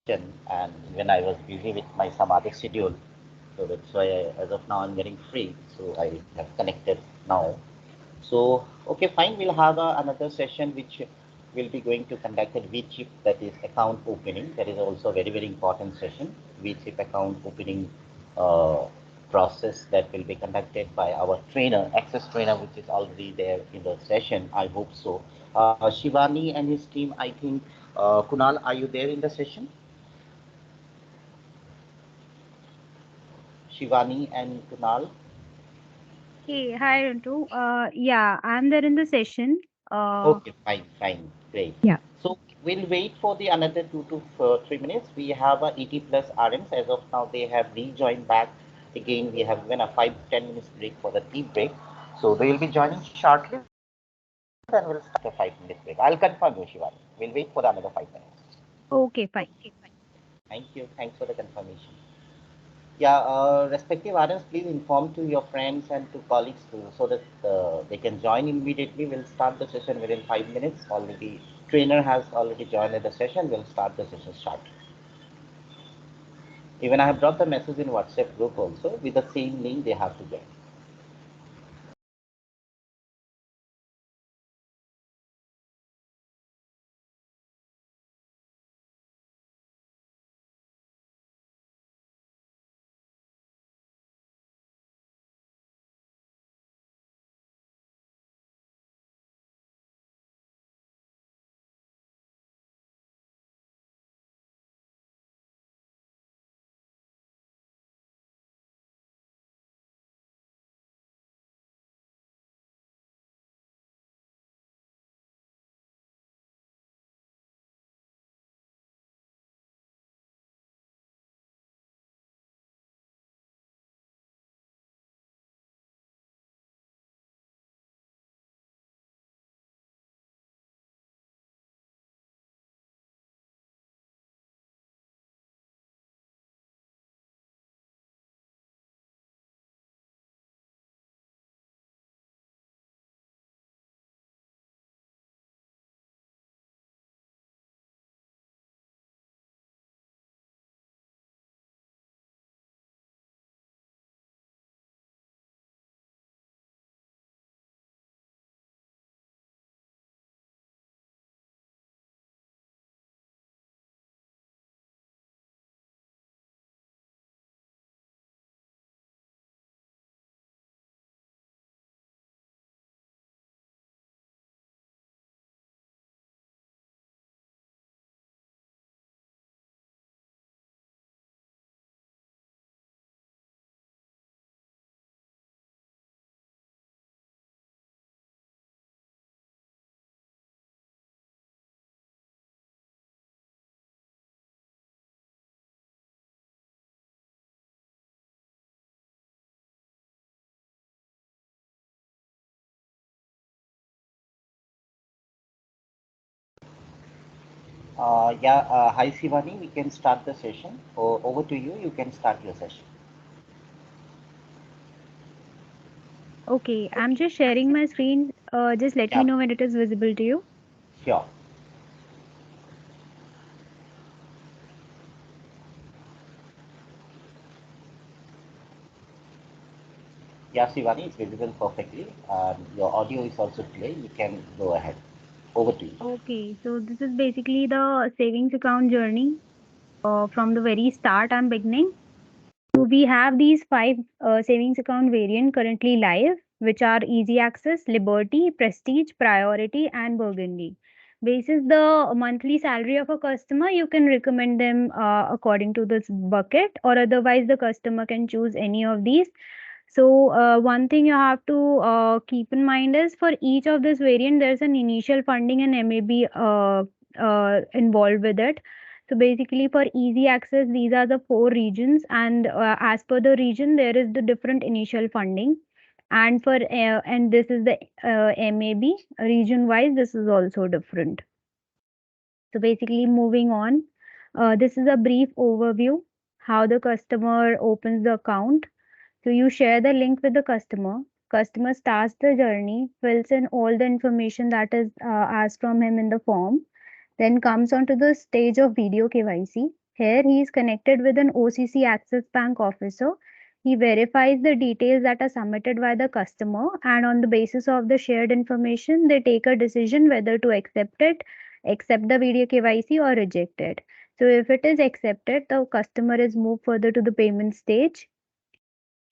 and when I was busy with my some other schedule, so that's why as of now I'm getting free. So I have connected now. So okay, fine. We'll have another session which will be going to conduct at Vcip, that is account opening. That is also a very important session. Vcip account opening uh, process that will be conducted by our trainer, access trainer, which is already there in the session. I hope so. Shivani and his team. I think Kunal, are you there in the session? Shivani and Kunal. Hey, hi, Rintu. Yeah, I'm there in the session. Uh, Okay, fine, fine, great. yeah. So we'll wait for the another 2 to 3 minutes. We have a 80 plus RMs. As of now, they have rejoined back. Again, we have given a 5 to 10 minutes break for the tea break. So they will be joining shortly. Then we'll start the 5 minutes break. I'll confirm you, Shivani. We'll wait for the another 5 minutes. Okay, fine. Thank you. Thanks for the confirmation. Yeah, respective RMs, please inform to your friends and to colleagues too, so that they can join immediately. We'll start the session within 5 minutes. Already, trainer has already joined the session. We'll start the session shortly. Even I have dropped the message in WhatsApp group also with the same link they have to get. Yeah, hi Shivani, we can start the session. Over to you. You can start your session. Okay, I'm just sharing my screen. Just let me Yeah, know when it is visible to you. sure. Yeah, Shivani, it's visible perfectly. Your audio is also clear. You can go ahead. Over to you. Okay, so this is basically the savings account journey. From the very start, I'm beginning. So we have these five savings account variant currently live, which are Easy Access, Liberty, Prestige, Priority, and Burgundy. Basis the monthly salary of a customer, you can recommend them according to this bucket, or otherwise the customer can choose any of these. So one thing you have to keep in mind is for each of this variant, there's an initial funding and MAB involved with it. So basically, for easy access, these are the four regions, and as per the region, there is the different initial funding. And for and this is the MAB region wise. This is also different. So basically, moving on, this is a brief overview how the customer opens the account. So you share the link with the customer. Customer starts the journey, fills in all the information that is asked from him in the form, then comes on to the stage of video KYC. Here he is connected with an OCC Access Bank officer. He verifies the details that are submitted by the customer, and on the basis of the shared information, they take a decision whether to accept it, accept the video KYC, or reject it. So if it is accepted, the customer is moved further to the payment stage.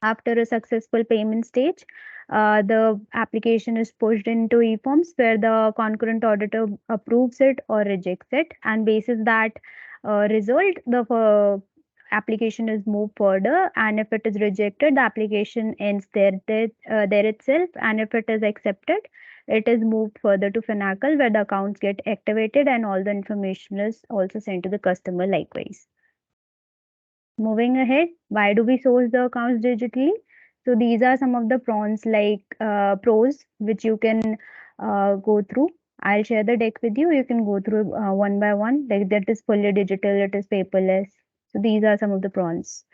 After a successful payment stage, the application is pushed into eForms where the concurrent auditor approves it or rejects it. And basis that result, the application is moved further. And if it is rejected, the application ends there itself. And if it is accepted, it is moved further to Finacle where the accounts get activated and all the information is also sent to the customer likewise. Moving ahead, why do we source the accounts digitally? So these are some of the pros which you can go through. I'll share the deck with you. You can go through one by one. Like that is fully digital, it is paperless. So these are some of the pros.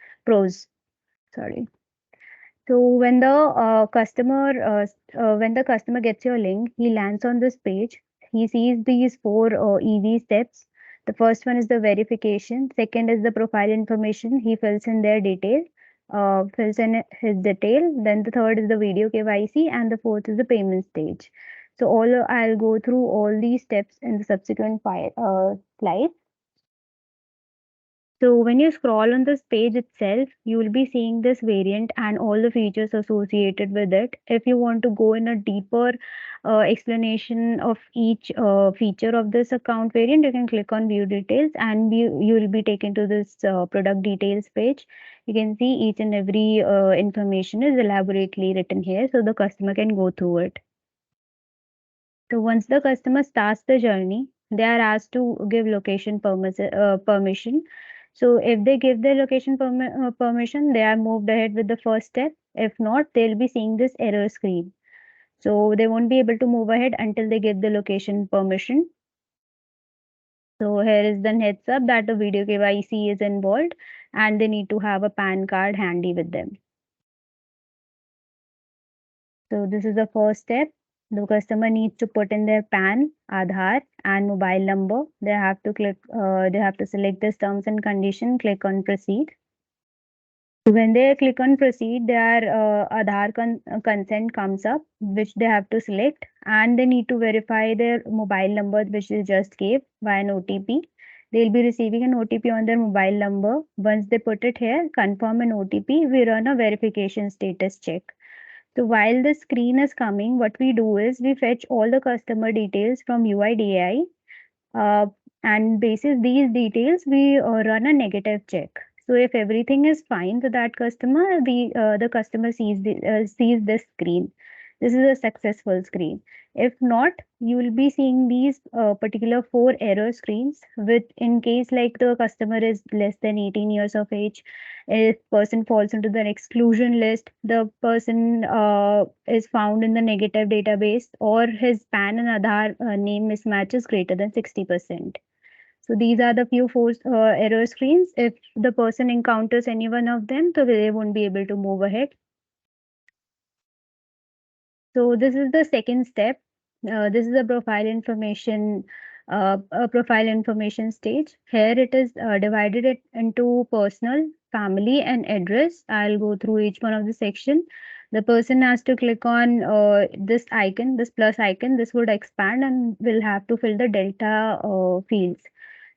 Sorry. So when the customer gets your link, he lands on this page. He sees these four easy steps. The first one is the verification. Second is the profile information. He fills in their detail, fills in his detail. Then the third is the video KYC, and the fourth is the payment stage. So I'll go through all these steps in the subsequent slides. So when you scroll on this page itself, you will be seeing this variant and all the features associated with it. If you want to go in a deeper explanation of each feature of this account variant, you can click on view details and you will be taken to this product details page. You can see each and every information is elaborately written here so the customer can go through it. So once the customer starts the journey, they are asked to give location permission. So if they give their location permission, they are moved ahead with the first step. If not, they'll be seeing this error screen. So they won't be able to move ahead until they give the location permission. So here is the heads up that the video KYC is involved and they need to have a PAN card handy with them. So this is the first step. The customer needs to put in their PAN, Aadhaar, and mobile number. They have to select this terms and condition, click on proceed. When they click on proceed, their Aadhaar consent comes up, which they have to select, and they need to verify their mobile number, which they just gave via an OTP. They'll be receiving an OTP on their mobile number. Once they put it here, confirm an OTP, we run a verification status check. So while the screen is coming, what we do is we fetch all the customer details from UIDAI, and basis these details, we run a negative check. So if everything is fine with that customer, the customer sees this screen. This is a successful screen. If not, you will be seeing these particular four error screens with in case like the customer is less than 18 years of age, if person falls into the exclusion list, the person is found in the negative database, or his PAN and Aadhaar name mismatch is greater than 60%. So these are the few four error screens. If the person encounters any one of them, so they won't be able to move ahead. So this is the second step. This is a profile information stage. Here it is divided it into personal, family, and address. I'll go through each one of the section. The person has to click on this icon, this plus icon. This would expand and will have to fill the delta fields.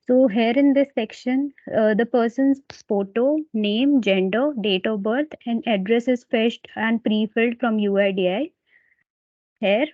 So here in this section, the person's photo, name, gender, date of birth, and address is fetched and pre-filled from UIDI. Here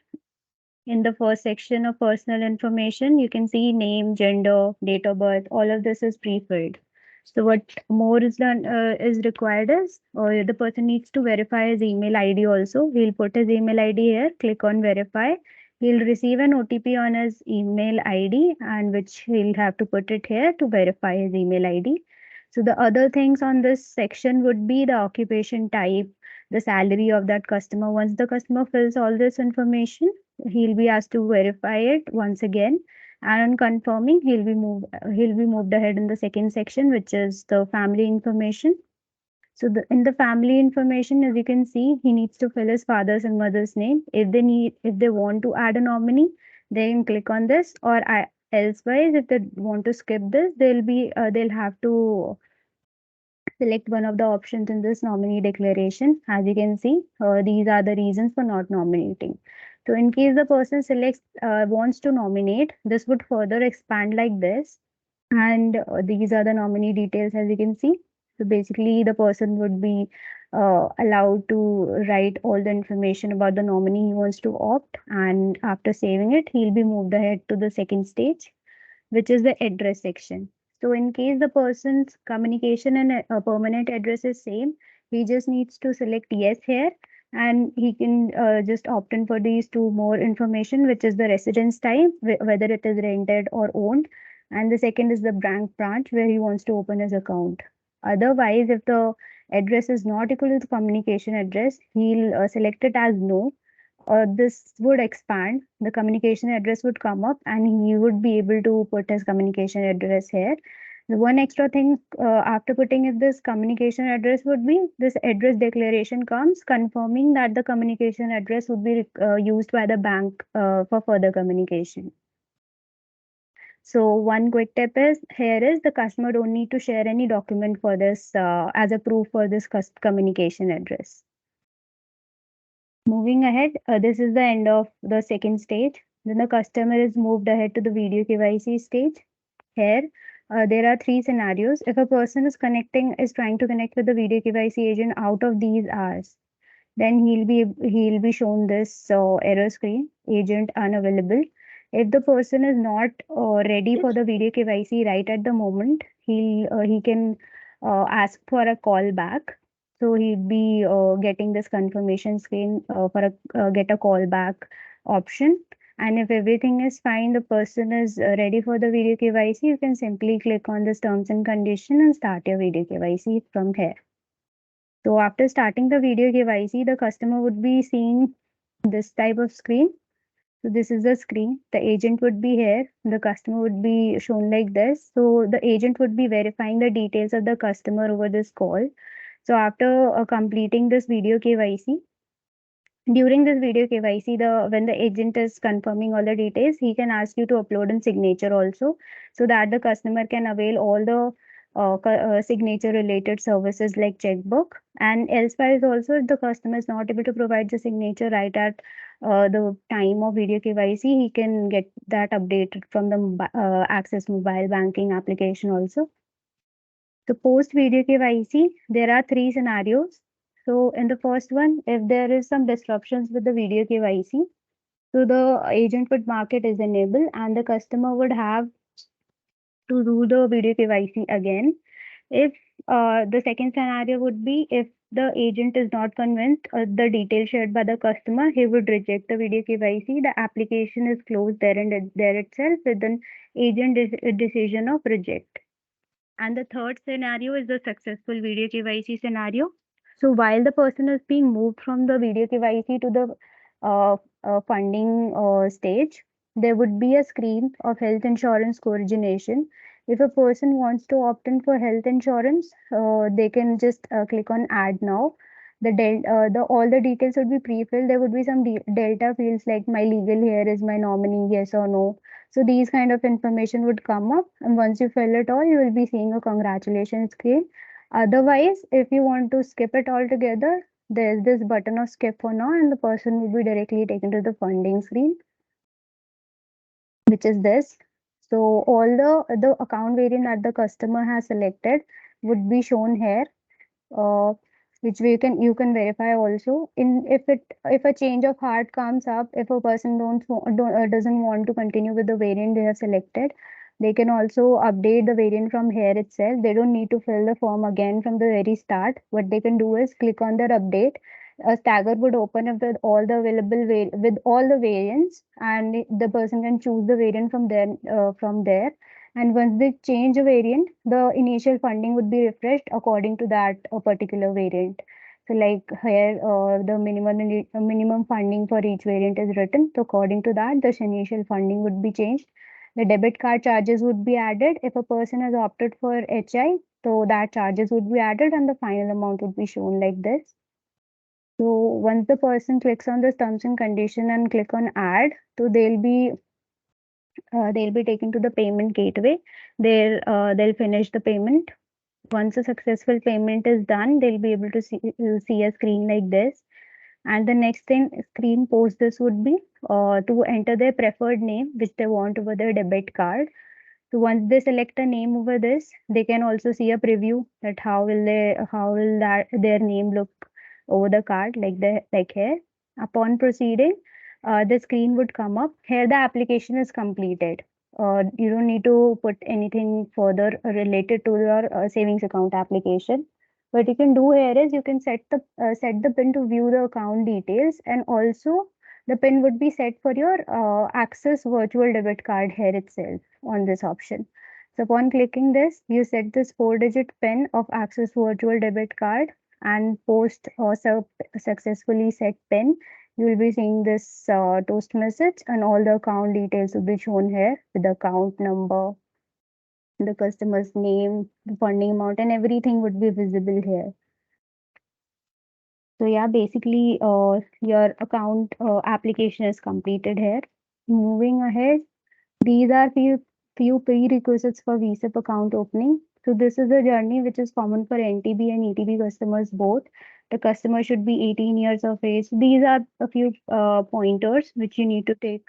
in the first section of personal information, you can see name, gender, date of birth, all of this is pre-filled. So what more is done is required is the person needs to verify his email ID also. He'll put his email ID here, click on verify. He'll receive an OTP on his email ID and which he'll have to put it here to verify his email ID. So the other things on this section would be the occupation type, the salary of that customer. Once the customer fills all this information, he'll be asked to verify it once again, and on confirming, he'll be moved ahead in the second section, which is the family information. So in the family information, as you can see, he needs to fill his father's and mother's name. If they want to add a nominee, they can click on this, or Elsewise, if they want to skip this, they'll have to select one of the options in this nominee declaration. As you can see, these are the reasons for not nominating. So in case the person selects wants to nominate, this would further expand like this. And these are the nominee details, as you can see. So basically, the person would be allowed to write all the information about the nominee he wants to opt. And after saving it, he'll be moved ahead to the second stage, which is the address section. So in case the person's communication and permanent address is same, he just needs to select yes here, and he can just opt in for these two more information, which is the residence type, whether it is rented or owned, and the second is the bank branch where he wants to open his account. Otherwise, if the address is not equal to the communication address, he'll select it as no. This would expand, the communication address would come up, and he would be able to put his communication address here. The one extra thing after putting if this communication address would be this address declaration comes confirming that the communication address would be used by the bank for further communication. So one quick tip is here is the customer don't need to share any document for this as a proof for this communication address. Moving ahead, this is the end of the second stage. Then the customer is moved ahead to the video KYC stage. Here, there are three scenarios. If a person is trying to connect with the video KYC agent out of these hours, then he'll be shown this error screen, agent unavailable. If the person is not ready for the video KYC right at the moment, he can ask for a call back. So he'd be getting this confirmation screen for a get a call back option. And if everything is fine, the person is ready for the video KYC, you can simply click on this terms and condition and start your video KYC from here. So after starting the video KYC, the customer would be seeing this type of screen. So this is the screen. The agent would be here. The customer would be shown like this. So the agent would be verifying the details of the customer over this call. So after completing this video KYC, during this video KYC, when the agent is confirming all the details, he can ask you to upload a signature also, so that the customer can avail all the signature related services like checkbook. And elsewise also, if the customer is not able to provide the signature right at the time of video KYC, he can get that updated from the Access mobile banking application also. So post video KYC, there are three scenarios. So in the first one, if there is some disruptions with the video KYC, so the agent would mark it as enabled and the customer would have to do the video KYC again. If the second scenario would be if the agent is not convinced the details shared by the customer, he would reject the video KYC. The application is closed there and there itself with an agent decision of reject. And the third scenario is the successful video KYC scenario. So while the person is being moved from the video KYC to the funding stage, there would be a screen of health insurance coordination. If a person wants to opt in for health insurance, they can just click on add now. The all the details would be pre-filled. There would be some delta fields like my legal here is my nominee, yes or no. So these kind of information would come up, and once you fill it all, you will be seeing a congratulations screen. Otherwise, if you want to skip it altogether, there's this button of skip for now, and the person will be directly taken to the funding screen, which is this. So all the account variant that the customer has selected would be shown here, uh, which you can verify also. In if a change of heart comes up, if a person doesn't want to continue with the variant they have selected, they can also update the variant from here itself. They don't need to fill the form again from the very start. What they can do is click on their update. A stagger would open up with all the available with all the variants, and the person can choose the variant from there. And once they change a variant, the initial funding would be refreshed according to that particular variant. So like here, the minimum funding for each variant is written. So according to that, the initial funding would be changed. The debit card charges would be added. If a person has opted for HI, so that charges would be added and the final amount would be shown like this. So once the person clicks on the terms and condition and click on add, so they'll be they'll be taken to the payment gateway. There, they'll finish the payment. Once a successful payment is done, they'll be able to see a screen like this. And the next thing screen post this would be to enter their preferred name which they want over their debit card. So once they select a name over this, they can also see a preview that how will that their name look over the card like here. Upon proceeding, the screen would come up. Here the application is completed. You don't need to put anything further related to your savings account application. What you can do here is you can set the pin to view the account details, and also the pin would be set for your Access virtual debit card here itself on this option. So upon clicking this, you set this 4-digit PIN of Access Virtual Debit Card and post successfully set PIN. You will be seeing this toast message, and all the account details will be shown here with the account number, the customer's name, the funding amount, and everything would be visible here. So yeah, basically your account application is completed here. Moving ahead, these are few prerequisites for Vcip account opening. So this is a journey which is common for NTB and ETB customers both. The customer should be 18 years of age. These are a few pointers which you need to take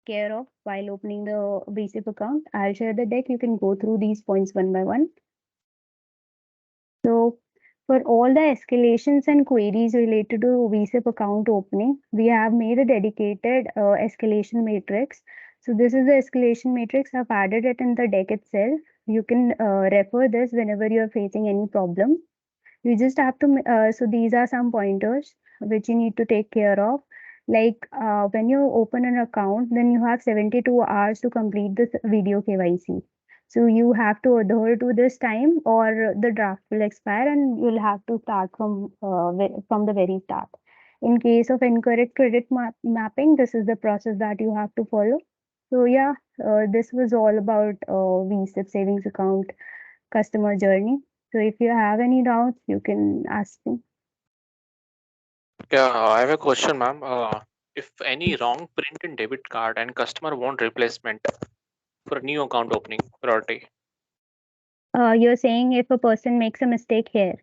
care of while opening the Vcip account. I'll share the deck. You can go through these points one by one. So for all the escalations and queries related to Vcip account opening, we have made a dedicated escalation matrix. So this is the escalation matrix. I've added it in the deck itself. You can refer this whenever you're facing any problem. You just have to, so these are some pointers which you need to take care of. Like when you open an account, then you have 72 hours to complete this video KYC. So you have to adhere to this time or the draft will expire and you'll have to start from the very start. In case of incorrect credit mapping, this is the process that you have to follow. So yeah, this was all about VSIP savings account customer journey. So if you have any doubts, you can ask me. Yeah, I have a question, ma'am. If any wrong print in debit card and customer want replacement for a new account opening priority, You're saying if a person makes a mistake here.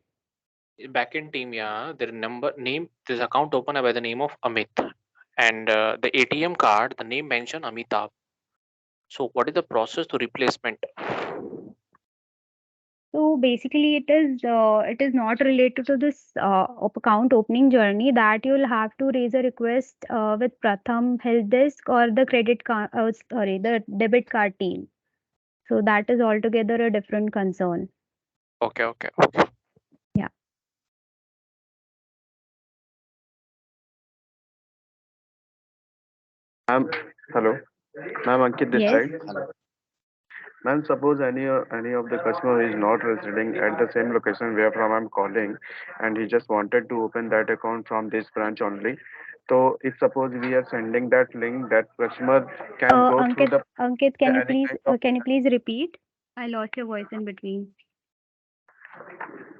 back in team, yeah, their name, this account opened by the name of Amit, and the ATM card, the name mentioned Amitabh. So, what is the process to replacement? So basically, it is not related to this account opening journey that you'll have to raise a request with Pratham Help Desk or the the debit card team. So that is altogether a different concern. Okay, okay, okay. Yeah. Ma'am, hello. Ma'am, Ankit this Yes. side. Ma'am, suppose any of the customer is not residing at the same location where from I'm calling, and he just wanted to open that account from this branch only. So, if suppose we are sending that link, that customer can go through Ankit, any kind of. can you please repeat? I lost your voice in between.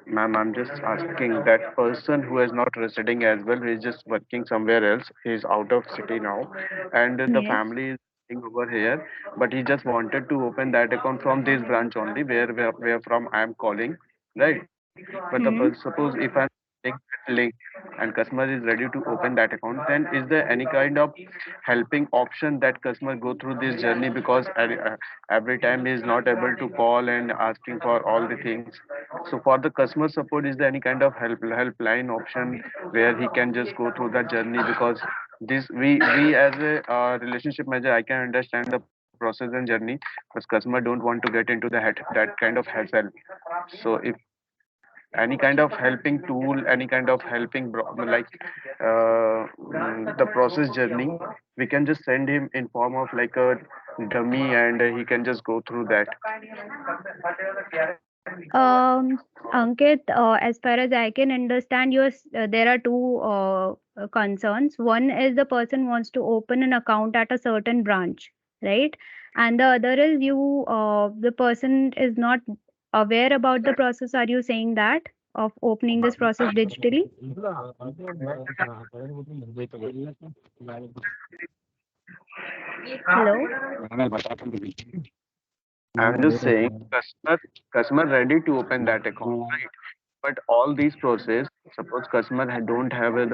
Ma'am, I'm just asking that person who is not residing as well, who is just working somewhere else, he's out of city now, and the Yes. family is sitting over here, but he just wanted to open that account from this branch only, where from I am calling, right? But Hmm. suppose if I'm sending that link and customer is ready to open that account, then is there any kind of helping option that customer go through this journey because every time he is not able to call and asking for all the things. So for the customer support, is there any kind of helpline option where he can just go through that journey? Because this we as a relationship manager, I can understand the process and journey, because customer don't want to get into that kind of hassle. So if any kind of helping tool, any kind of helping the process journey, we can just send him in form of like a dummy, and he can just go through that. Ankit, as far as I can understand, there are two concerns. One is the person wants to open an account at a certain branch, right? And the other is the person is not aware about the process. Are you saying that of opening this process digitally? Hello. I'm just saying, customer ready to open that account, right? But all these process, suppose customer don't have is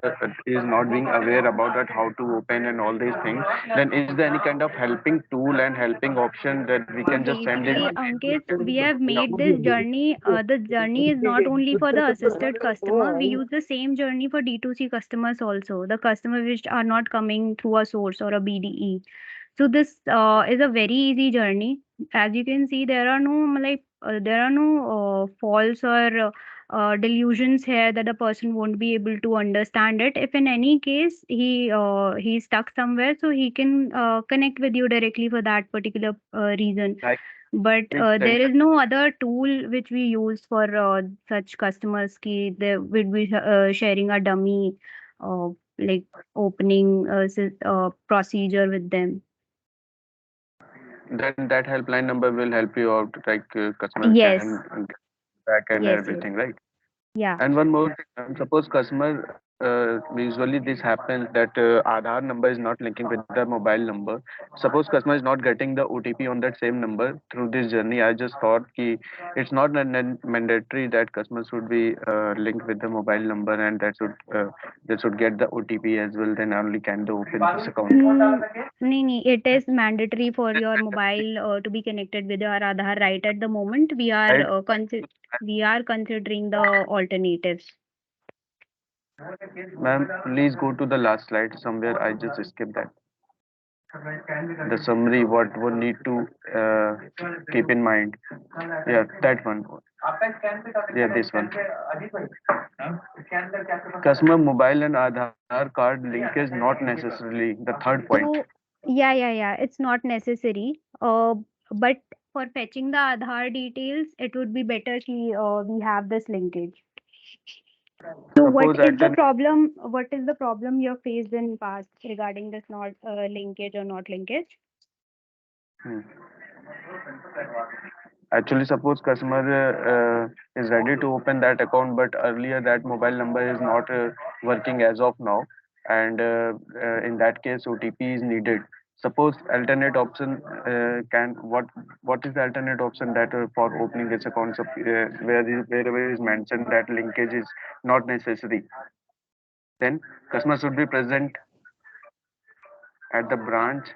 not being aware about that how to open and all these things, then is there any kind of helping tool and helping option that we So can just send it? basically, Ankit, we have made this journey. The journey is not only for the assisted customer. We use the same journey for D2C customers also. The customers which are not coming through a source or a BDE. So this is a very easy journey. As you can see, there are no false or delusions here that the person won't be able to understand it. If in any case he's stuck somewhere, so he can connect with you directly for that particular reason. Like But we send there is no other tool which we use for such customers. Ki they will be sharing a dummy like opening procedure with them. then that helpline number will help you out, like customer Yes, can get back and yes, yes. everything, right? Yeah. And one more thing, suppose customer, usually this happens that Aadhaar number is not linking with the mobile number. Suppose customer is not getting the OTP on that same number through this journey. I just thought ki it's not mandatory that customer should be linked with the mobile number and they should get the OTP as well. Then only can they open this account. No, it is mandatory for your mobile to be connected with your Aadhaar right at the moment. Right? We are considering the alternatives. Ma'am, please go to the last slide somewhere. I just skipped that. The summary, what would need to keep in mind. Yeah, that one. Yeah, this one. Customer mobile and Aadhaar card link is not necessarily the third point. So yeah. It's not necessary. But for fetching the Aadhaar details, it would be better we have this linkage. So what Suppose is at the an problem? What is the problem you have faced in past regarding this not linkage or not linkage? hmm. Actually, suppose customer is ready to open that account, but earlier that mobile number is not working as of now, and in that case, OTP is needed. Suppose alternate option can what is the alternate option that for opening this account wherever is mentioned that linkage is not necessary, then customer should be present at the branch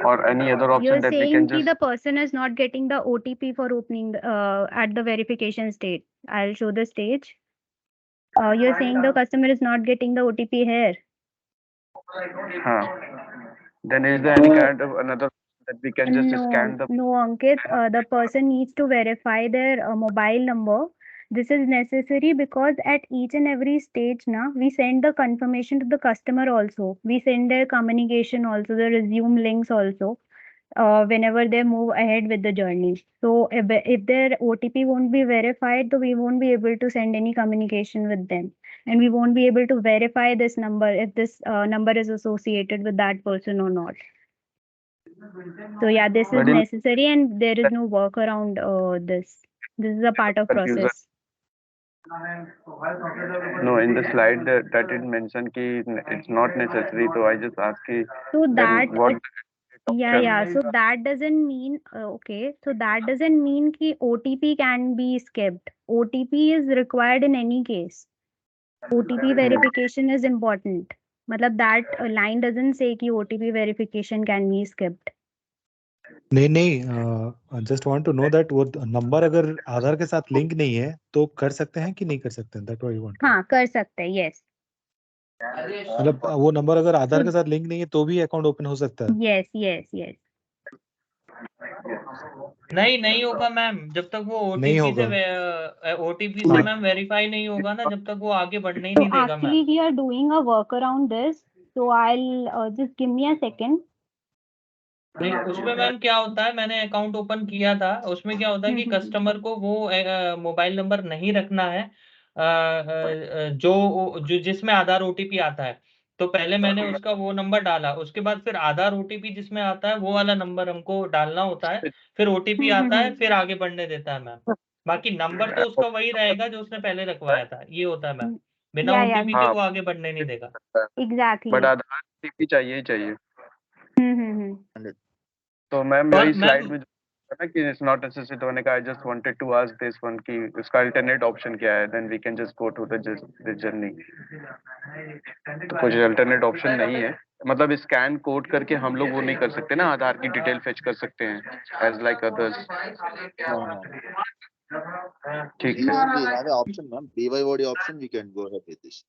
or any other option You're that we can saying ki just the person is not getting the OTP for opening at the verification stage. I'll show the stage. You're saying the customer is not getting the OTP here. huh. Then is there any So kind of another that we can just scan the no, Ankit. The person needs to verify their mobile number. This is necessary because at each and every stage, now we send the confirmation to the customer also. We send their communication also, the resume links also. Whenever they move ahead with the journey. So if their OTP won't be verified, so we won't be able to send any communication with them. And we won't be able to verify this number if this number is associated with that person or not. So yeah, this is but in necessary and there is no workaround this. This is a part of user process. no in the slide that it mentioned ki it's not necessary, so I just asked ki So then that what yeah. option So that doesn't mean okay. So that doesn't mean ki OTP can be skipped. OTP is required in any case. OTP verification is important. मतलब that line doesn't say कि OTP verification can be skipped. नहीं just want to know that वो number अगर आधार के साथ link नहीं है तो कर सकते हैं कि नहीं कर सकते हैं दैट व्हाट यू वांट हाँ कर सकते हैं यस मतलब वो नंबर अगर आधार के साथ लिंक नहीं है तो भी अकाउंट ओपन हो सकता है यस यस यस नहीं होगा मैम जब तक वो ओटीपी से मैम वेरीफाई नहीं होगा ना जब तक वो आगे बढ़ने ही नहीं देगा ma'am actually we are doing a work around this so I just give me a second नहीं उसमें मैम क्या होता है मैंने अकाउंट ओपन किया था उसमें क्या होता है कि कस्टमर को वो मोबाइल नंबर नहीं रखना है जो जिसमें आधार ओटीपी आता है तो पहले मैंने उसका वो नंबर डाला उसके बाद फिर आधार ओटीपी जिसमें आता है वो वाला नंबर हमको डालना होता है फिर ओटीपी आता है फिर आगे बढ़ने देता है मैम बाकी नंबर तो उसका वही रहेगा जो उसने पहले रखवाया था ये होता है मैम बिना Yeah, ओटीपी के हाँ वो आगे बढ़ने नहीं देगा। exactly. बट आधार ओटीपी चाहिए ही चाहिए। हम्म। तो मैम और यही स्लाइड मैम में जो है ना कि इट्स नॉट नेसेसरी होने का, I just wanted to ask this one कि उसका अल्टरनेट ऑप्शन क्या है, then we can just go to the journey. तो कुछ अल्टरनेट ऑप्शन नहीं है, मतलब स्कैन कोड करके हम लोग वो नहीं कर सकते ना, आधार की डिटेल फेच कर सकते हैं as like others. No, no. ठीक We है। have an option, ma'am. BYOD option. We can go ahead with this.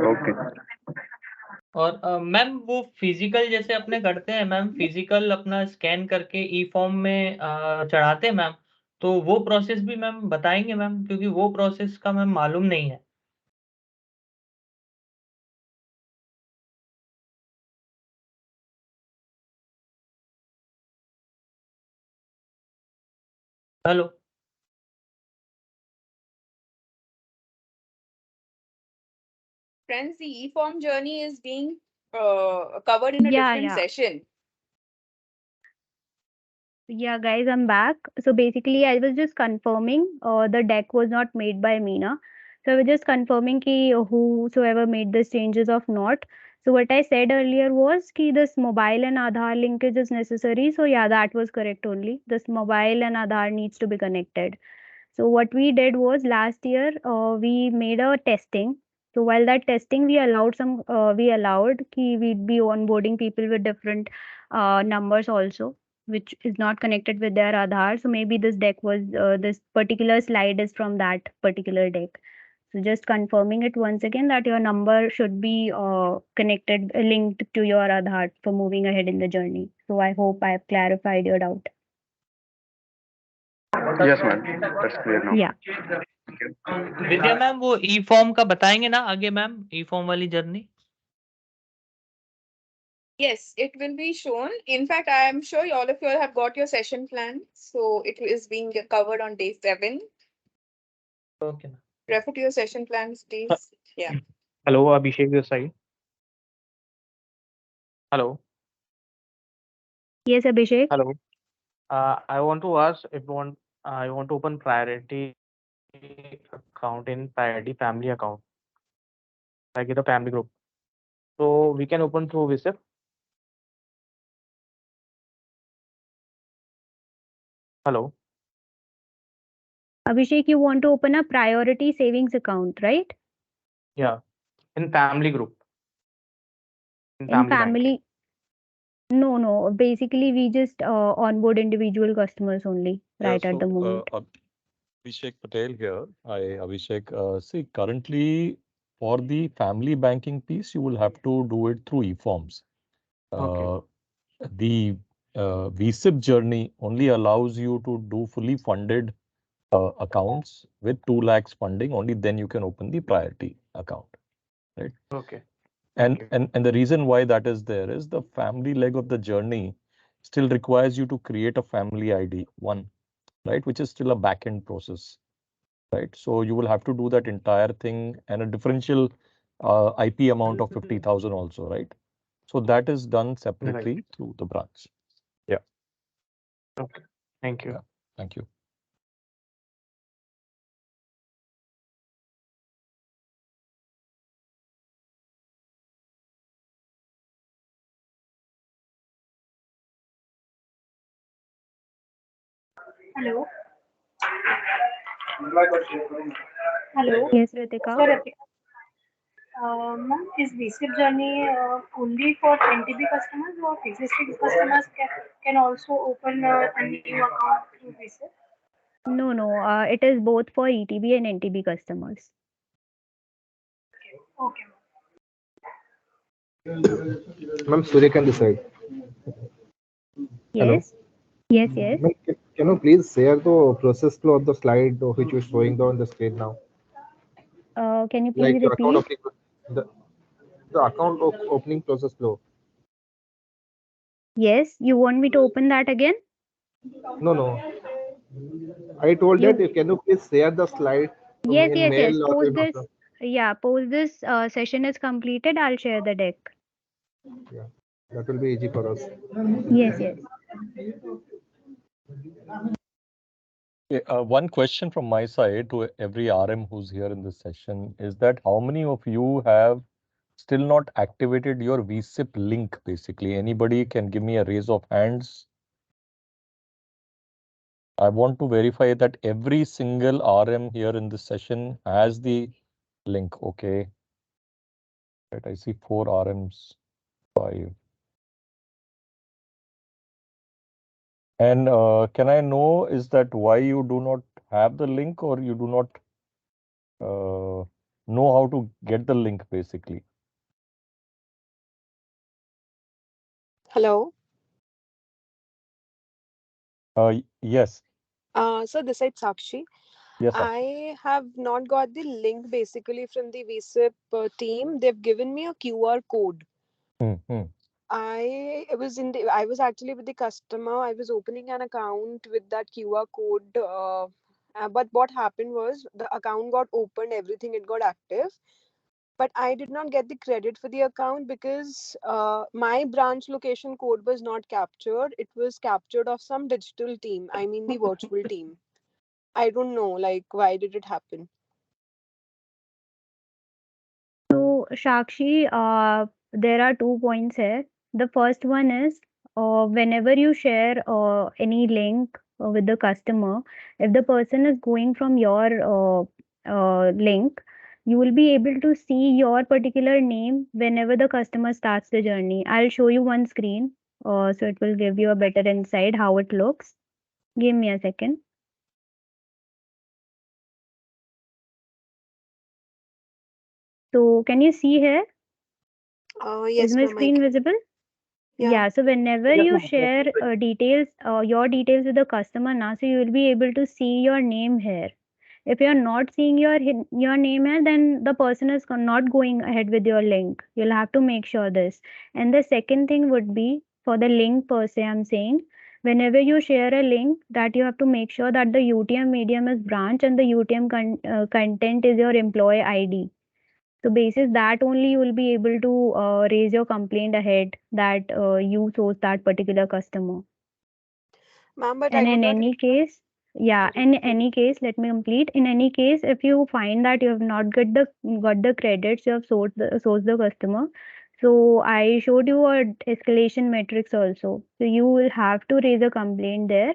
Okay. और मैम वो फिजिकल जैसे अपने करते हैं मैम, फिजिकल अपना स्कैन करके ई फॉर्म में चढ़ाते हैं मैम, तो वो प्रोसेस भी मैम बताएंगे मैम, क्योंकि वो प्रोसेस का मैम मालूम नहीं है। Hello. Friends, the e-form journey is being covered in a Yeah, different yeah. session. Yeah, guys, I'm back. So basically, I was just confirming the deck was not made by Meena. So I was just confirming ki whosoever made these changes of not. So what I said earlier was ki this mobile and Aadhaar linkage is necessary. So yeah, that was correct only. This mobile and Aadhaar needs to be connected. So what we did was last year we made a testing. So while that testing, we allowed ki we'd be onboarding people with different numbers also, which is not connected with their Aadhaar. So maybe this particular slide is from that particular deck. So just confirming it once again that your number should be connected, linked to your Aadhaar for moving ahead in the journey. So I hope I have clarified your doubt. Yes ma'am, that's clear now. Yeah. Vidya ma'am वो ई form का बताएंगे ना आगे ma'am, ई form वाली journey? Yes, it will be shown. In fact, I am sure all of you all have got your session plan. So it is being covered on day 7. Okay ma'am. Refer to your session plans, please. Yeah. Hello, Abhishek this side. Hello. Yes, Abhishek. Hello. I want to ask if I want to open priority account in priority family account, like in the family group. So we can open through Vcip. Hello. Abhishek, you want to open a priority savings account, right? Yeah, in family group. In In family bank. family. No. Basically, we just onboard individual customers only right at the moment. Abhishek Patel here. Hi, Abhishek. See, currently for the family banking piece, you will have to do it through e-forms. Okay. The Vcip journey only allows you to do fully funded accounts with 2 lakhs funding. Only then you can open the priority account, right? Okay. And Thank you. and the reason why that is there is the family leg of the journey still requires you to create a family ID, one, right, which is still a back-end process, right? So you will have to do that entire thing and a differential IP amount of 50,000 also, right? So that is done separately through the branch. Yeah. Okay. Thank you. Yeah. Thank you. Hello. Hello. Yes, Ritika. Ma'am, is Vcip journey only for NTB customers or existing customers can also open a new account through Vcip? No. It is both for ETB and NTB customers. Okay. Ma'am, Surya can decide. Yes. Yes. Ma'am, can you please share the process flow of the slide which you're showing on the screen now? Can you Like please your account repeat? the account of opening process flow. Yes. You want me to open that again? No. I told You. that can you please share the slide to me Yes. in mail or Post in this. WhatsApp? Yeah. Post this session is completed. I'll share the deck. Yeah, that will be easy for us. Yes. One question from my side to every RM who's here in this session is that how many of you have still not activated your Vcip link, basically? Anybody can give me a raise of hands? I want to verify that every single RM here in this session has the link. Okay. Right, I see 4 RMs, 5. And can I know, is that why you do not have the link, or you do not know how to get the link, basically? Hello. Yes. So this is Sakshi. Yes, sir. I have not got the link basically from the Vcip team. They've given me a QR code. I was actually with the customer. I was opening an account with that QR code. But what happened was the account got opened, everything it got active. But I did not get the credit for the account because my branch location code was not captured. It was captured of some digital team. I mean the virtual team. I don't know, like, why did it happen? So, Shakshi, there are 2 points here. The first one is whenever you share any link with the customer, if the person is going from your link, you will be able to see your particular name whenever the customer starts the journey. I'll show you one screen, so it will give you a better insight how it looks. Give me a second. So, can you see here? Yes, Is my ma'am. screen visible? Yeah. Yeah, so whenever Yes, you ma'am. share details, your details with the customer now, so you will be able to see your name here. If you're not seeing your name here, then the person is not going ahead with your link. You'll have to make sure this. And the second thing would be for the link per se, I'm saying, whenever you share a link, that you have to make sure that the UTM medium is branch and the UTM content is your employee ID. So basis that only you will be able to raise your complaint ahead that you source that particular customer. Ma'am, but I And would in not. any case, yeah, in any case, let me complete. In any case, if you find that you have not got the credits, you have sourced the customer. So I showed you a escalation matrix also. So you will have to raise a complaint there,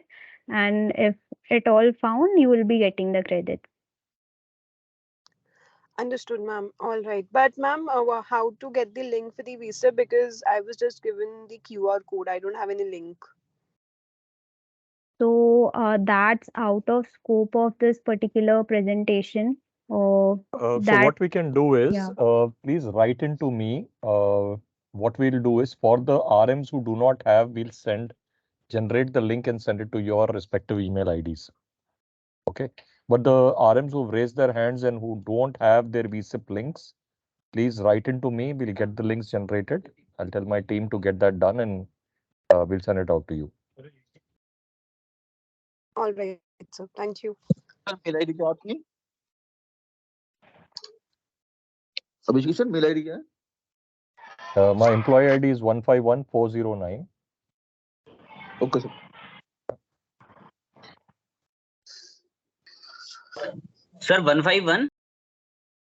and if it all found, you will be getting the credit. Understood, ma'am. All right. But, ma'am, how to get the link for the visa? Because I was just given the QR code. I don't have any link. So that's out of scope of this particular presentation. So That what we can do is, yeah. please write into me. What we'll do is, for the RMs who do not have, we'll generate the link and send it to your respective email IDs. Okay. But the RMs who've raised their hands and who don't have their Vcip links, please write into me. We'll get the links generated. I'll tell my team to get that done, and we'll send it out to you. All right, sir. Thank you. Mail ID क्या आपकी अभिषेक sir mail ID क्या है My employee ID is 151409. Okay sir Sir, 151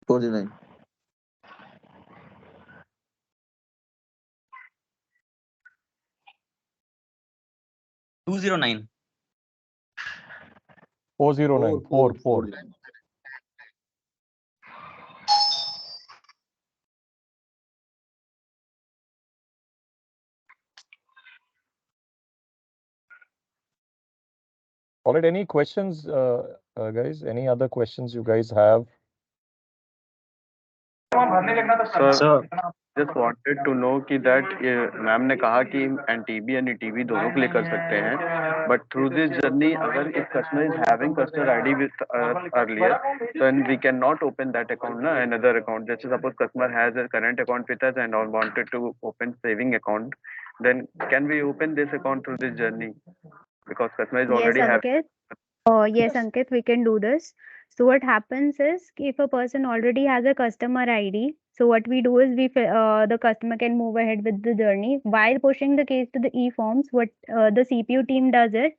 49 209. 409. 4. 49 All right. Any questions, guys? Any other questions you guys have? Sir, just wanted to know कि that ma'am ने कहा कि NTB and ETB दोनों के लिए कर सकते हैं, but through this journey अगर if customer is having customer ID with earlier, then we cannot open that account na another account. Just suppose customer has a current account with us and all wanted to open saving account, then can we open this account through this journey because customer is Yes, already having. Ankit. Yes, Ankit, we can do this. So what happens is, if a person already has a customer ID, so what we do is the customer can move ahead with the journey while pushing the case to the e-forms. What the CPU team does it,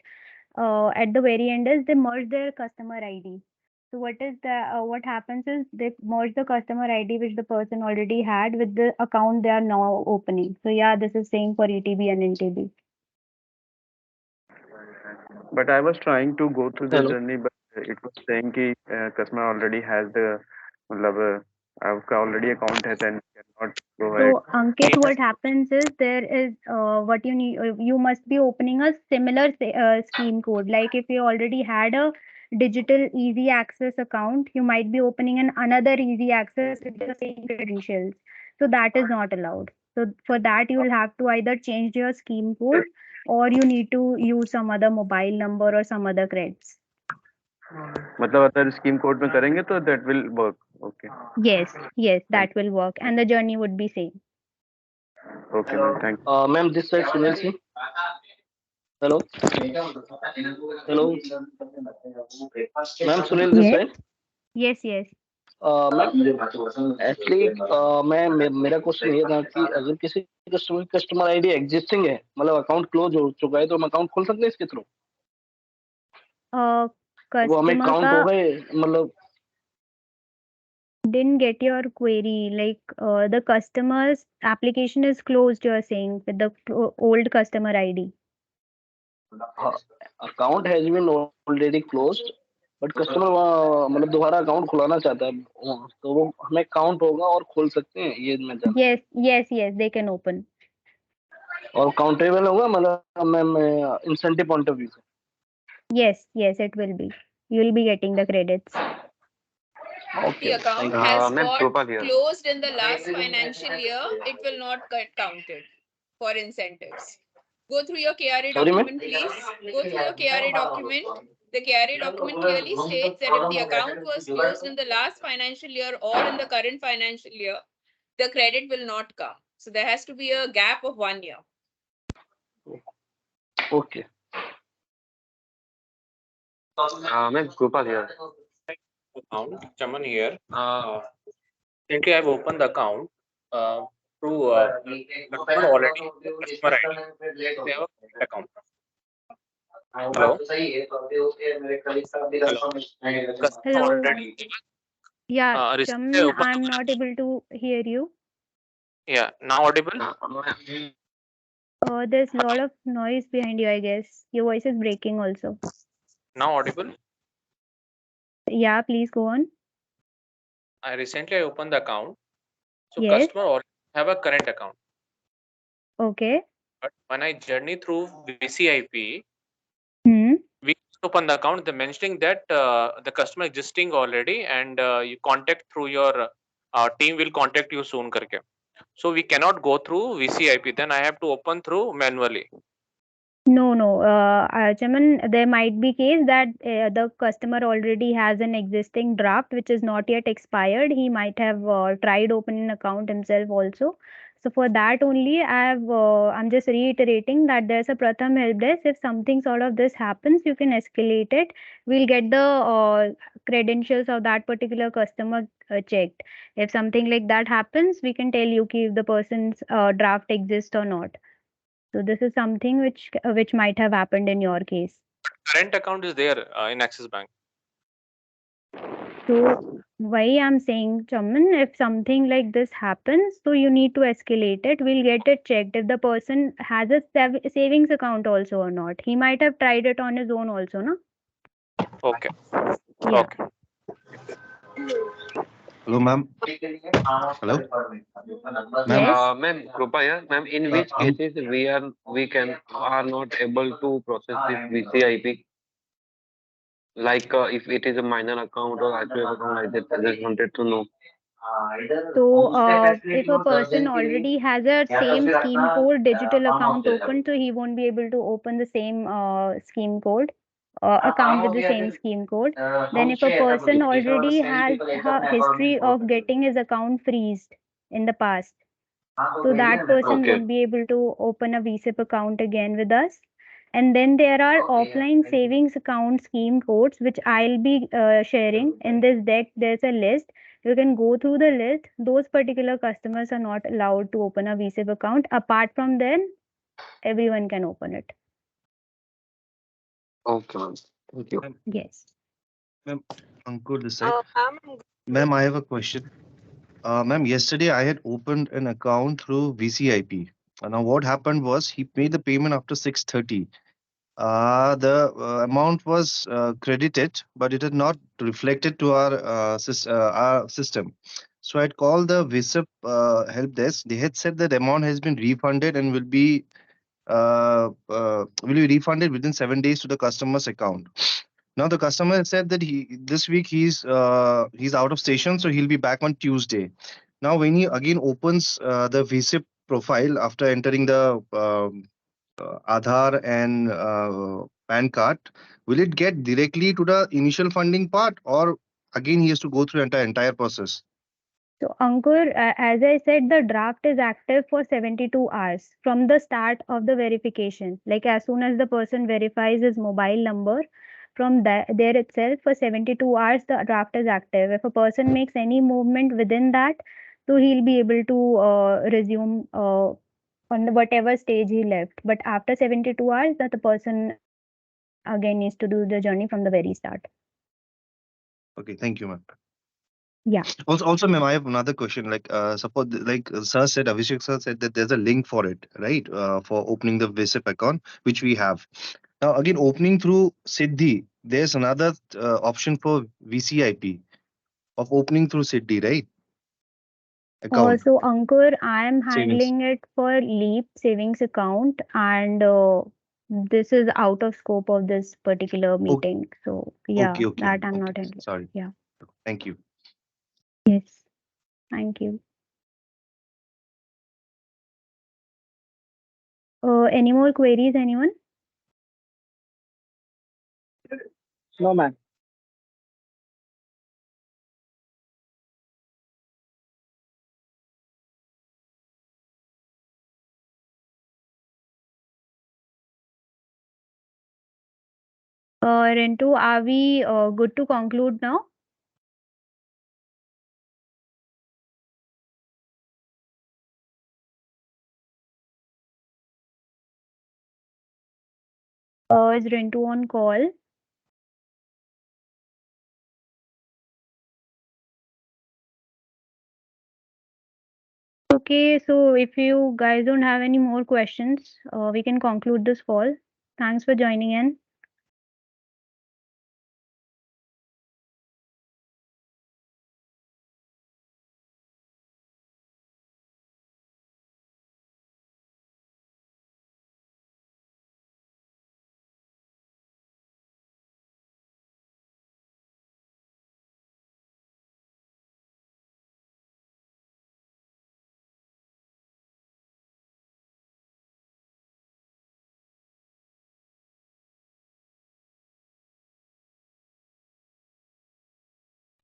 at the very end is they merge their customer ID. So what happens is they merge the customer ID which the person already had with the account they are now opening. So yeah, this is same for ETB and NTB. But I was trying to go through this Hello. journey, but it was saying कि customer already has the मतलब आपका already account है then cannot go ahead. So Ankit, what happens is there is what you need. You must be opening a similar scheme code. Like if you already had a digital easy access account, you might be opening another easy access with the same credentials. So that is not allowed. So for that you will have to either change your scheme code or you need to use some other mobile number or some other creds. मतलब अगर scheme code में करेंगे तो that will work. Okay. Yes, that will work, and the journey would be same. Okay, ma'am. Thank you. Ma'am, this side Sunil Singh. Hello. Hello. Ma'am, Sunil this Yes. side. Yes. Ma'am actually मेरा question ये था कि अगर किसी customer ID existing है, मतलब account close हो चुका है, तो हम अकाउंट खोल सकते हैं इसके थ्रू? वो हमें Customer काउंट का हो गए, मतलब didn't get your query. Like the customer's application is closed, you're saying, with the old customer ID. Account has been already closed, but customer मतलब दोबारा अकाउंट खुलाना चाहता है, तो वो हमें काउंट होगा और खोल सकते हैं, ये मैं जानता Yes, they can open. और काउंटेबल होगा, मतलब ma'am incentive point of view से? Yes, it will be. You will be getting the credits. The account has got closed in the last financial year, it will not get counted for incentives. Go through your KRA document, please. Go through your KRA document. The KRA document clearly states that if the account was closed in the last financial year or in the current financial year, the credit will not come. So there has to be a gap of 1 year. Okay. Ma'am, Gopal here. Account, Chaman here. Recently, I've opened the account through customer already customer ID. They have a current account. Hello. Customer already. Yeah, Recently I Chaman, opened I'm not able to hear you. Yeah, now audible. There's a lot of noise behind you, I guess. Your voice is breaking also. Now audible. Yeah, please go on. I recently opened the account. So Yes. customer already have a current account. Okay. But when I journey through Vcip, we open the account. They're mentioning that the customer existing already, and you contact through your team will contact you soon. Karke. So we cannot go through Vcip. Then I have to open through manually. No. Chaman, there might be case that the customer already has an existing draft which is not yet expired. He might have tried opening an account himself also. So for that only, I'm just reiterating that there's a Pratham help desk. If something sort of this happens, you can escalate it. We'll get the credentials of that particular customer checked. If something like that happens, we can tell you if the person's draft exists or not. So this is something which might have happened in your case. Current account is there in Axis Bank. So why I'm saying, Chaman, if something like this happens, so you need to escalate it. We'll get it checked if the person has a savings account also or not. He might have tried it on his own also, no? Okay. Yeah. Okay. Hello, ma'am. Hello. Yes. Ma'am, Krupa here. Ma'am, in which cases we are not able to process this VCIP? Like if it is a minor account or IPO account like that, I just wanted to know. So if a person already has a same scheme code digital account open, so he won't be able to open the same scheme code account with the same scheme code. Then if a person already has a history of getting his account freezed in the past, so that person won't be able to open a Vcip account again with us. And then there are offline savings account scheme codes, which I'll be sharing in this deck. There's a list. You can go through the list. Those particular customers are not allowed to open a Vcip account. Apart from then, everyone can open it. Okay, ma'am. Thank you. Yes. Ma'am, Ankur this side. Ma'am, Ma'am, I have a question. Ma'am, yesterday I had opened an account through Vcip. Now, what happened was he made the payment after 6:30. The amount was credited, but it had not reflected to our system. So I'd called the Vcip help desk. They had said that amount has been refunded and will be refunded within 7 days to the customer's account. Now the customer has said that this week he's out of station, so he'll be back on Tuesday. Now when he again opens the Vcip profile after entering the Aadhaar and PAN card, will it get directly to the initial funding part, or again he has to go through entire process? So, Ankur, as I said, the draft is active for 72 hours from the start of the verification. Like as soon as the person verifies his mobile number, from there itself for 72 hours, the draft is active. If a person makes any movement within that, so he'll be able to resume on whatever stage he left. But after 72 hours, that the person again needs to do the journey from the very start. Okay, thank you, ma'am. Yeah. Also, ma'am, I have another question. Like, suppose, like sir said, Abhishek sir said that there's a link for it, right? For opening the Vcip account, which we have. Now, again, opening through Siddhi, there's another option for VCIP of opening through Siddhi, right? Account So Ankur, I am savings. handling it for Leap savings account, and this is out of scope of this particular Okay, meeting. So yeah, okay, that ma'am. I'm Okay. not handling. Sorry. Yeah. Thank you. Yes. Thank you. Any more queries, anyone? No, ma'am. Rentu, are we good to conclude now? Is Rentu on call? Okay, so if you guys don't have any more questions, we can conclude this call. Thanks for joining in.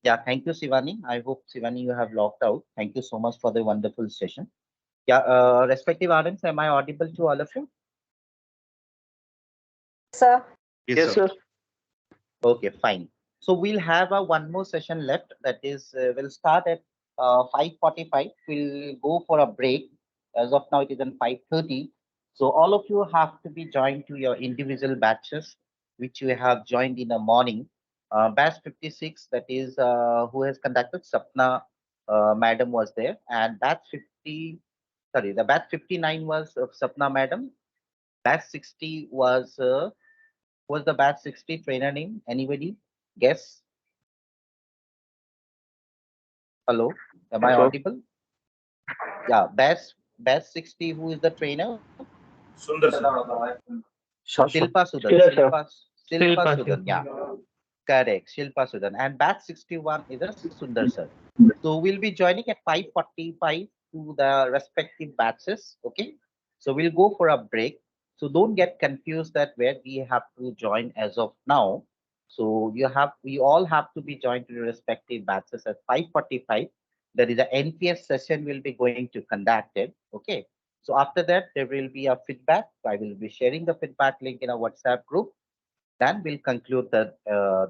Yeah, thank you, Shivani. I hope, Shivani, you have logged out. Thank you so much for the wonderful session. Yeah, respective RMs, am I audible to all of you? sir. Yes, Yes, sir. sir. Okay, fine. So we'll have a one more session left. That is, we'll start at 5:45. We'll go for a break. As of now, it is in 5:30. So all of you have to be joined to your individual batches, which you have joined in the morning. Batch 56, that is who has conducted Sapna Madam was there, and batch 50, sorry, the batch 59 was Sapna Madam. Batch 60 was the batch 60 trainer name? Anybody? Guess? Hello? Am I Yes, sir. audible? Yeah, batch 60, who is the trainer? Sure. Silpa Sudan. Yes, sir. Silpa Shilpa Sudan. Shilpa. Yeah, correct. Shilpa Sudan. And batch 61 is a Sundar sir. So we'll be joining at 5:45 to the respective batches. Okay. So we'll go for a break. So don't get confused that where we have to join as of now. So we all have to be joined to the respective batches at 5:45. There is a NPS session we'll be going to conduct it. Okay. So after that, there will be a feedback. I will be sharing the feedback link in a WhatsApp group. Then we'll conclude the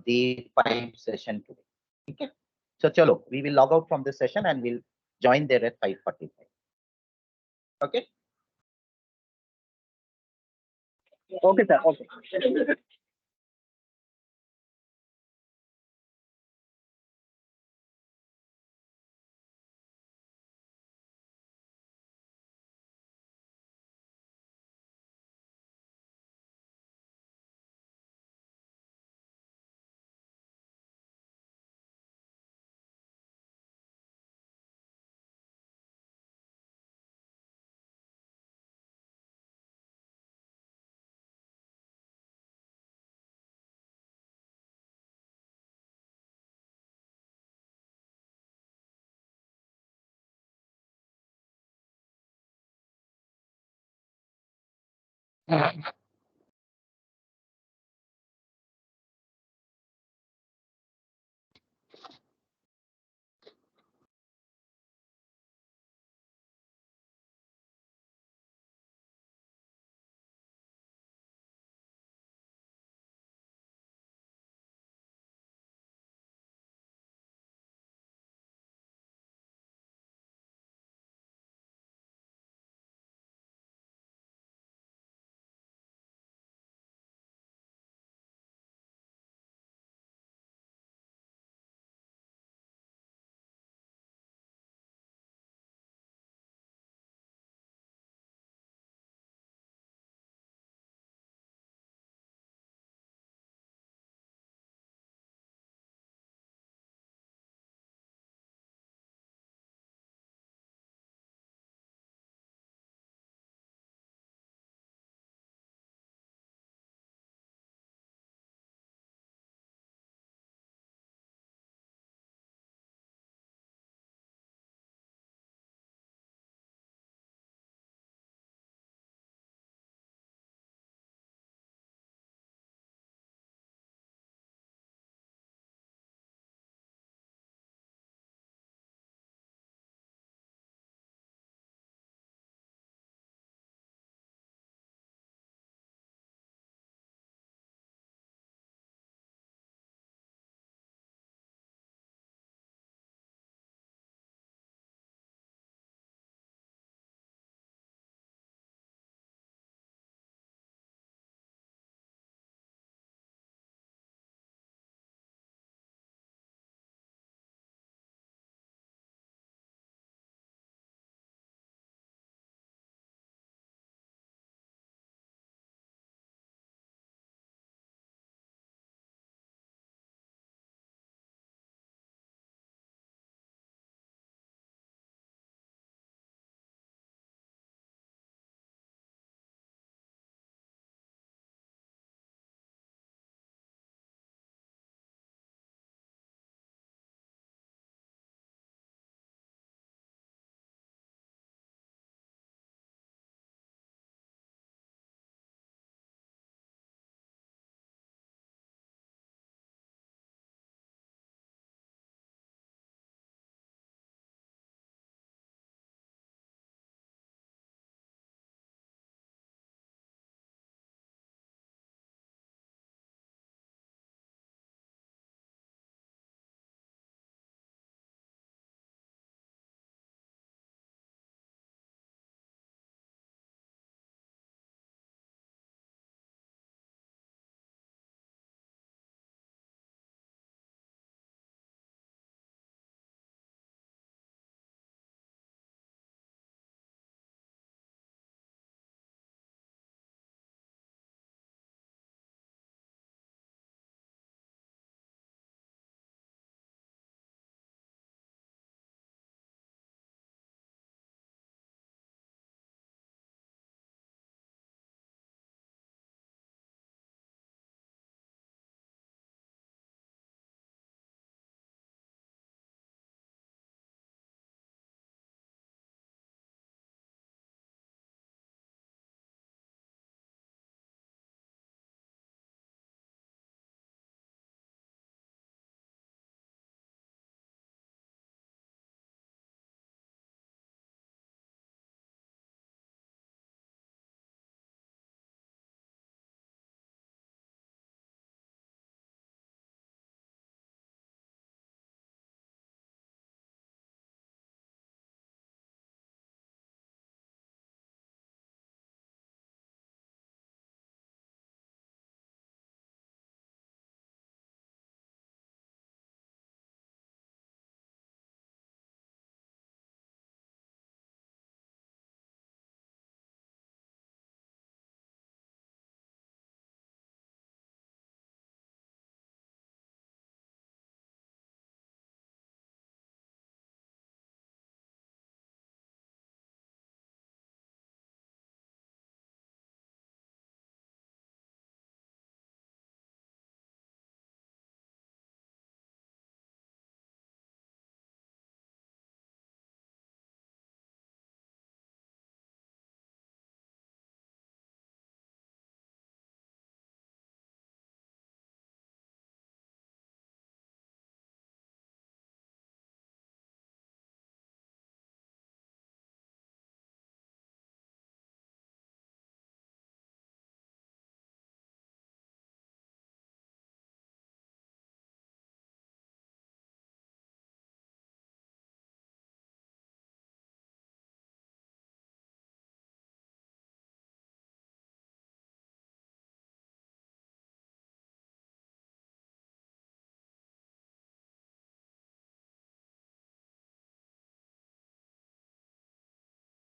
day 5 session today. Okay. So chalo, we will log out from this session and we'll join there at 5:45. Okay. Okay, sir. Okay.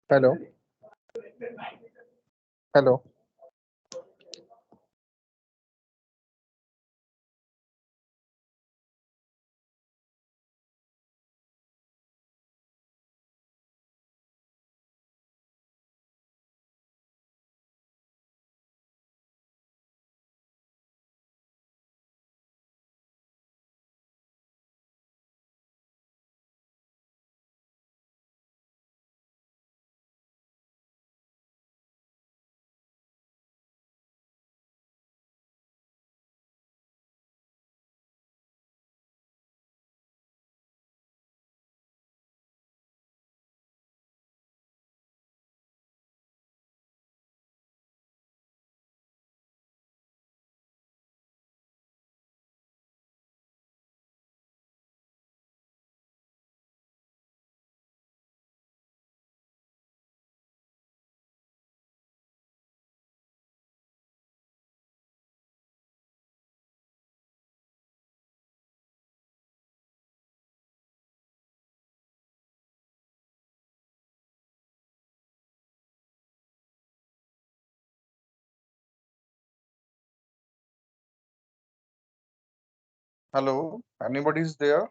Hello. Hello. Hello, anybody's there?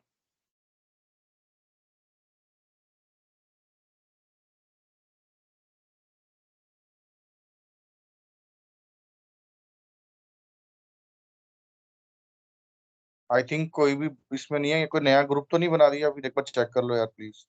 I think कोई भी इसमें नहीं है, कोई नया group तो नहीं बना दिया अभी, एक बार चेक कर लो यार please.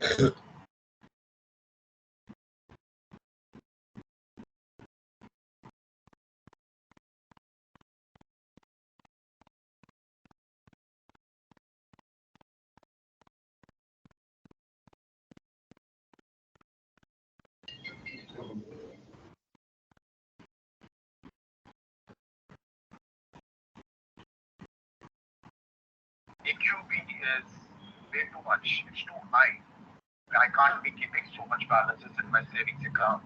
EQB is way too much. It's too high. I can't be keeping so much balances in my savings account.